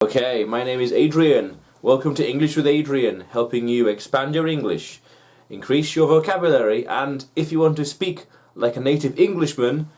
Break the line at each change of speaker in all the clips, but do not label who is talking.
Okay, my name is Adrian. Welcome to English with Adrian, helping you expand your English, increase your vocabulary, and if you want to speak like a native Englishman,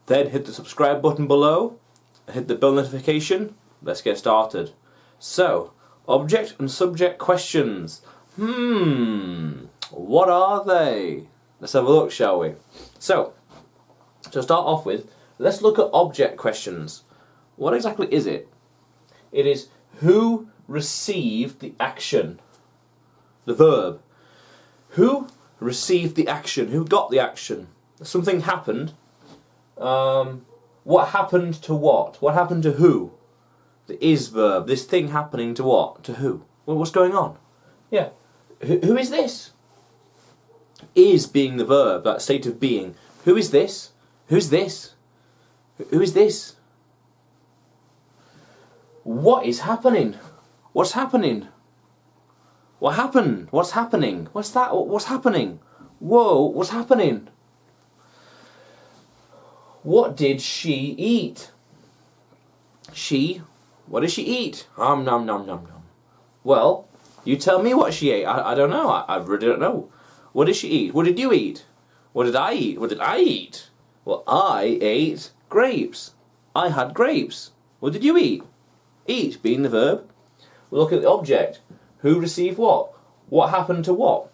then hit the subscribe button below, hit the bell notification. Let's get started. So, object and subject questions. What are they? Let's have a look, shall we? So, to start off with, let's look at object questions. What exactly is it? It is who received the action, the verb. Who received the action? Who got the action? Something happened. What happened to what? What happened to who? The is verb. This thing happening to what? To who? Well, what's going on? Yeah. Who is this? Is being the verb, that state of being. Who is this? Who's this? Who is this? What is happening? What's happening? What happened? What's happening? What's that? What's happening? Whoa, what's happening? What did she eat? She? What did she eat? Nom nom nom nom. Well, you tell me what she ate. I don't know. I really don't know. What did she eat? What did you eat? What did I eat? What did I eat? Well, I ate grapes. I had grapes. What did you eat? Eat being the verb. We'll look at the object. Who received what? What happened to what?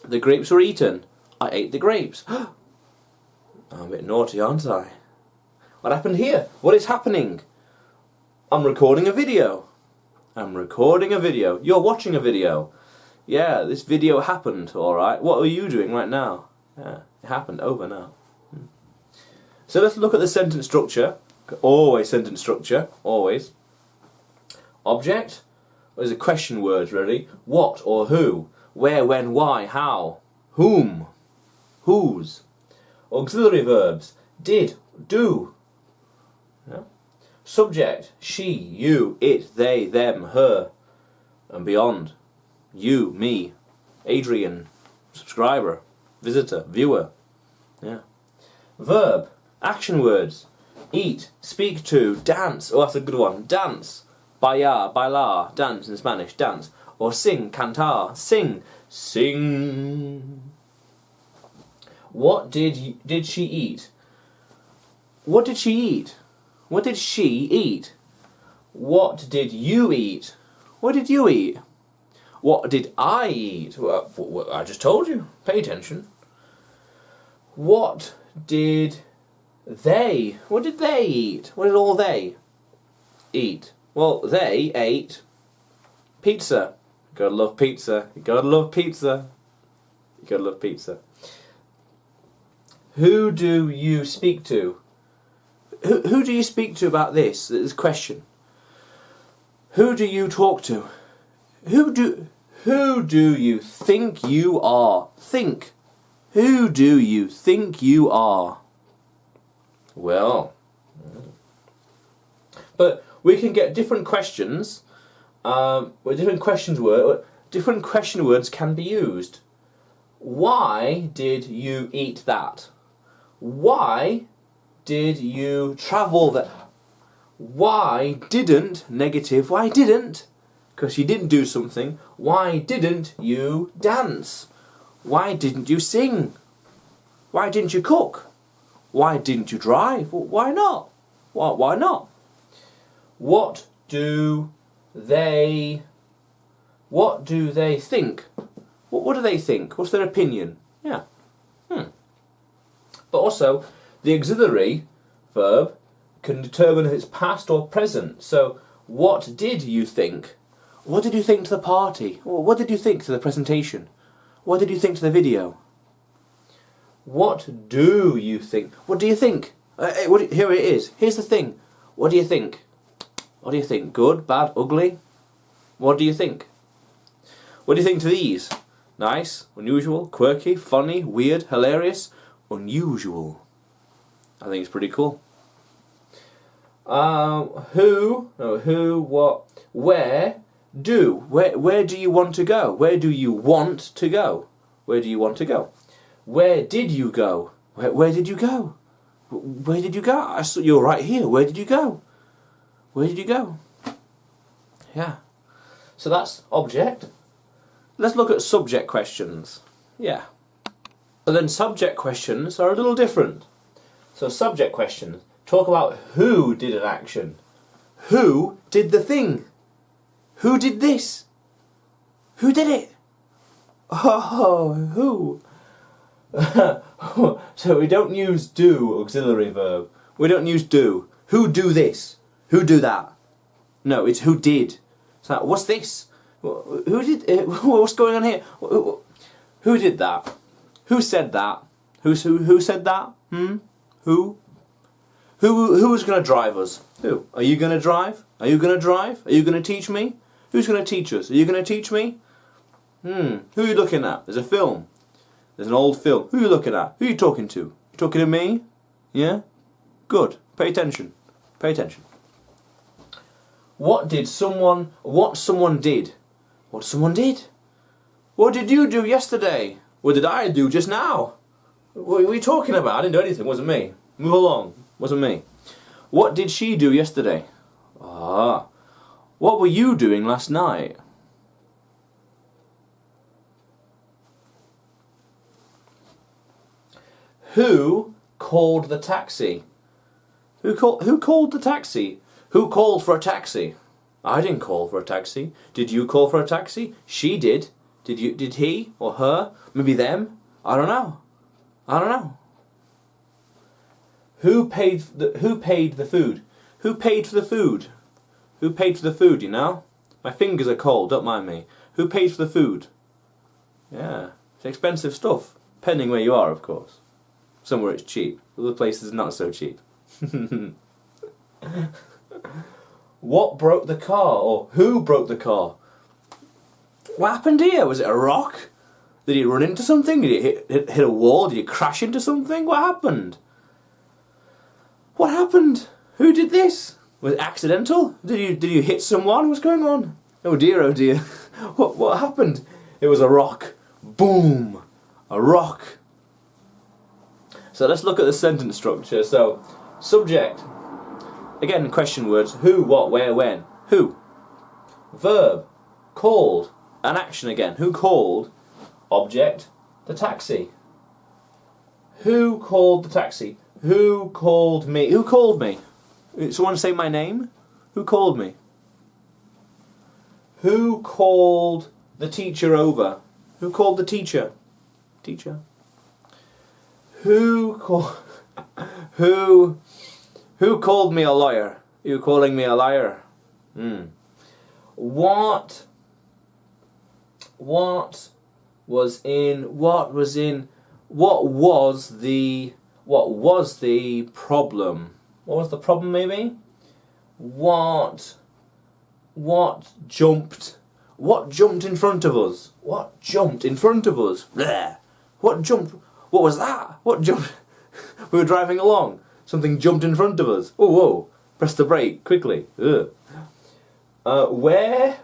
The grapes were eaten. I ate the grapes. I'm a bit naughty, aren't I? What happened here? What is happening? I'm recording a video. I'm recording a video. You're watching a video. Yeah, this video happened, alright. What are you doing right now? Yeah, it happened. Over now. So let's look at the sentence structure. Always sentence structure. Always. Object. There's a question word, really. What or who? Where, when, why, how? Whom? Whose? Auxiliary verbs. Did, do. Yeah. Subject. She, you, it, they, them, her, and beyond. You, me, Adrian, subscriber, visitor, viewer. Yeah. Verb. Action words. Eat, speak to, dance. Oh, that's a good one. Dance. Bailar, bailar, dance in Spanish, dance. Or sing, cantar, sing, sing. What did she eat? What did she eat? What did she eat? What did you eat? What did you eat? What did I eat? Well, I just told you. Pay attention. What did they eat? What did all they eat? Well, they ate pizza. You gotta love pizza. You gotta love pizza. You gotta love pizza. Who do you speak to? Who do you speak to about this question? Who do you talk to? Who do you think you are? Think. Who do you think you are? Well, but we can get different questions, with different question words can be used. Why did you eat that? Why did you travel there? Why didn't, negative, why didn't? Because you didn't do something. Why didn't you dance? Why didn't you sing? Why didn't you cook? Why didn't you drive? Well, why not? Why not? What do they think? What do they think? What's their opinion? Yeah. But also, the auxiliary verb can determine if it's past or present. So, what did you think? What did you think to the party? What did you think to the presentation? What did you think to the video? What do you think? What do you think? Here it is. Here's the thing. What do you think? What do you think? Good, bad, ugly? What do you think? What do you think to these? Nice, unusual, quirky, funny, weird, hilarious, unusual. I think it's pretty cool. Who, what, where, do. Where do you want to go? Where do you want to go? Where do you want to go? Where did you go? Where did you go? Where did you go? I saw you were right here. Where did you go? Where did you go? Yeah. So that's object. Let's look at subject questions. Yeah. So then subject questions are a little different. So subject questions talk about who did an action. Who did the thing? Who did this? Who did it? Oh, who? So we don't use do, auxiliary verb. We don't use do. Who do this? Who do that? No, it's who did. So what's this? Who did? What's going on here? Who did that? Who said that? Who said that? Who? Who was going to drive us? Who? Are you going to drive? Are you going to drive? Are you going to teach me? Who's going to teach us? Are you going to teach me? Who are you looking at? There's a film. There's an old film. Who are you looking at? Who are you talking to? You talking to me? Yeah? Good. Pay attention. Pay attention. What someone did? What someone did? What did you do yesterday? What did I do just now? What are you talking about? I didn't do anything. It wasn't me. Move along. It wasn't me. What did she do yesterday? Ah. What were you doing last night? Who called the taxi? Who called the taxi? Who called for a taxi? I didn't call for a taxi. Did you call for a taxi? She did. Did he or her? Maybe them? I don't know. I don't know. Who paid the food? Who paid for the food? Who paid for the food, you know? My fingers are cold, don't mind me. Who paid for the food? Yeah. It's expensive stuff. Depending where you are, of course. Somewhere it's cheap. Other places not so cheap. What broke the car? Or who broke the car? What happened here? Was it a rock? Did he run into something? Did he hit a wall? Did he crash into something? What happened? What happened? Who did this? Was it accidental? Did you hit someone? What's going on? Oh dear, oh dear. What happened? It was a rock. Boom. A rock. So let's look at the sentence structure. So, subject. Again, question words. Who, what, where, when. Who. Verb. Called. An action again. Who called? Object. The taxi. Who called the taxi? Who called me? Who called me? Someone say my name? Who called me? Who called the teacher over? Who called the teacher? Teacher. Who called me a liar? You calling me a liar? What was the problem? What was the problem maybe? What jumped in front of us? What jumped in front of us? Bleh. What jumped? What was that? What jumped? We were driving along. Something jumped in front of us. Oh, whoa. Press the brake quickly. Ugh. Where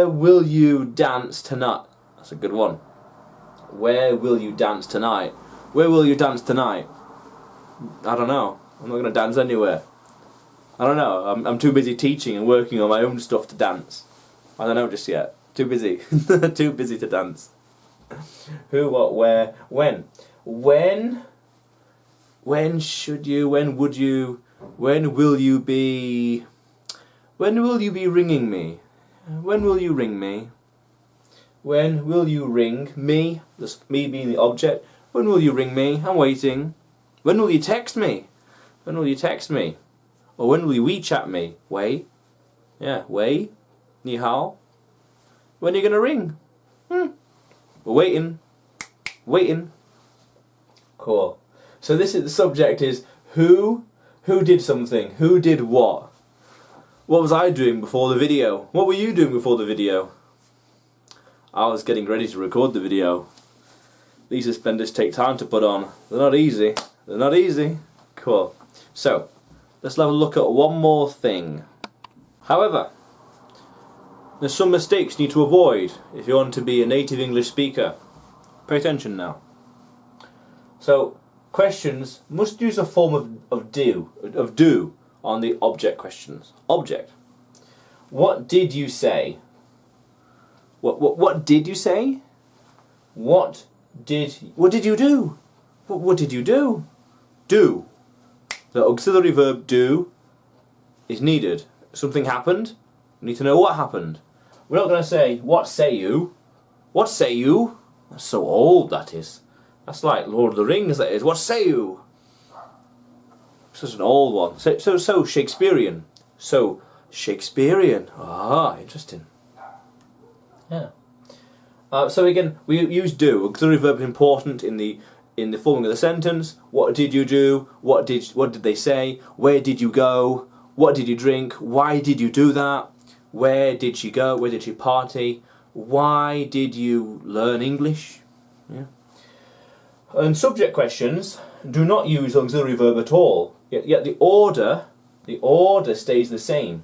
will you dance tonight? That's a good one. Where will you dance tonight? Where will you dance tonight? I don't know. I'm not going to dance anywhere. I don't know. I'm too busy teaching and working on my own stuff to dance. I don't know just yet. Too busy. Too busy to dance. Who, what, where, when. When should you, when would you, when will you be ringing me? When will you ring me? When will you ring me? This, me being the object. When will you ring me? I'm waiting. When will you text me? When will you text me? Or when will you WeChat me? Wei? Yeah, Wei? Ni hao? When are you gonna ring? We're waiting. Waiting. Cool. So this is the subject is who did something? Who did what? What was I doing before the video? What were you doing before the video? I was getting ready to record the video. These suspenders take time to put on. They're not easy. They're not easy. Cool. So, let's have a look at one more thing. However, there's some mistakes you need to avoid if you want to be a native English speaker. Pay attention now. So, questions must use a form of do on the object questions. Object. What did you say? What did you say? What did you do? What did you do? Do. The auxiliary verb do is needed. Something happened. We need to know what happened. We're not going to say, what say you? What say you? That's so old, that is. That's like Lord of the Rings, that is. What say you? Such an old one. So Shakespearean. So Shakespearean. Ah, interesting. Yeah. So again, we use do. Auxiliary verb is important in the forming of the sentence. What did you do? What did they say? Where did you go? What did you drink? Why did you do that? Where did she go? Where did she party? Why did you learn English? Yeah. And subject questions do not use auxiliary verb at all. Yet the order stays the same.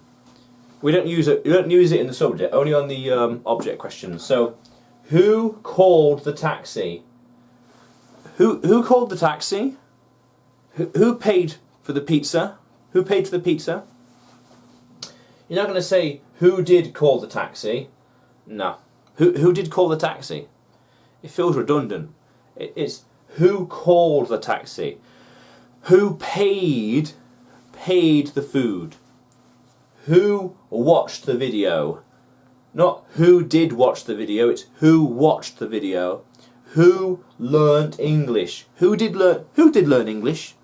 We don't use it in the subject, only on the object questions. So, who called the taxi? Who called the taxi? Who paid for the pizza? Who paid for the pizza? You're not going to say who did call the taxi. No. Who did call the taxi? It feels redundant. It's who called the taxi? Who paid the food? Who watched the video? Not who did watch the video, it's who watched the video. Who learnt English? Who did learn English?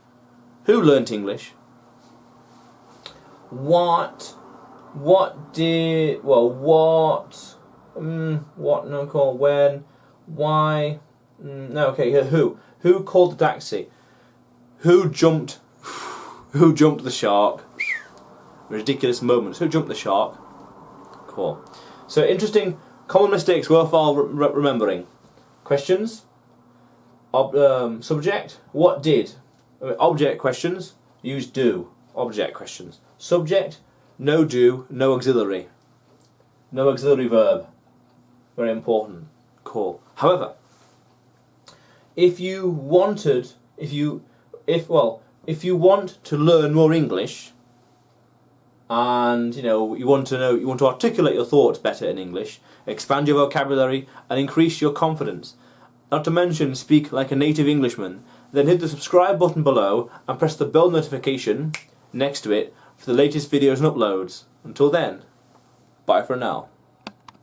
Who learnt English? What when, why, no, okay, who called the taxi? Who jumped the shark? Ridiculous moments. Who jumped the shark? Cool. So interesting, common mistakes worthwhile remembering. Questions. Subject. What did? Object questions. Use do. Object questions. Subject. No do. No auxiliary. No auxiliary verb. Very important. Cool. However, if you want to learn more English, and you want to articulate your thoughts better in English, expand your vocabulary and increase your confidence, not to mention speak like a native Englishman, then hit the subscribe button below and press the bell notification next to it for the latest videos and uploads. Until then, bye for now.